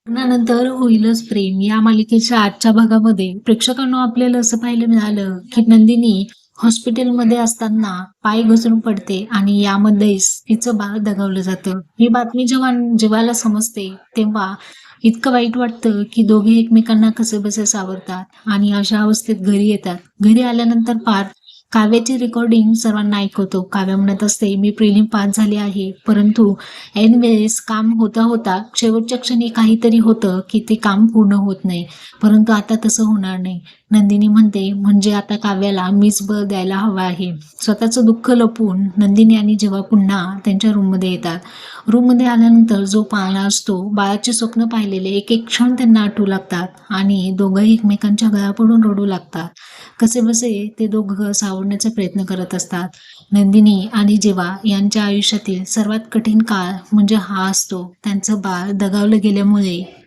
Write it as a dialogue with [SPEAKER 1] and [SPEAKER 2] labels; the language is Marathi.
[SPEAKER 1] लग्नानंतर होईलच प्रेम या मालिकेच्या आजच्या भागामध्ये प्रेक्षकांना आपल्याला असं पाहायला मिळालं की नंदिनी हॉस्पिटलमध्ये असताना पाय घसरून पडते आणि यामध्येच तिचं बाळ दगावलं जातं. ही बातमी जेव्हा जीवाला समजते तेव्हा इतकं वाईट वाटतं की दोघे एकमेकांना कसेबसे सावरतात आणि अशा अवस्थेत घरी येतात. घरी आल्यानंतर पार काव्याची रेकॉर्डिंग सर्वांना ऐकवतो. काव्या म्हणत असते, मी प्रिलिम पास झाले आहे, परंतु ऐन वेळेस काम होता होता शेवटच्या क्षणी काहीतरी होतं की ते काम पूर्ण होत नाही. परंतु आता तसं होणार नाही. नंदिनी म्हणते, म्हणजे आता काव्याला मीच बळ द्यायला हवा आहे. स्वतःचं दुःख लपवून नंदिनी आणि जेव्हा पुन्हा त्यांच्या रूममध्ये येतात. रूममध्ये आल्यानंतर जो पाळणा असतो, बाळाचे स्वप्न पाहिलेले एक एक क्षण त्यांना आठवू लागतात आणि दोघंही एकमेकांच्या गळा पडून रडू लागतात. कसेबसे ते दोघं सावरण्याचा प्रयत्न करत असतात. नंदिनी आणि जेव्हा यांच्या आयुष्यातील सर्वात कठीण काळ म्हणजे हा असतो. त्यांचं बाळ दगावलं गेल्यामुळे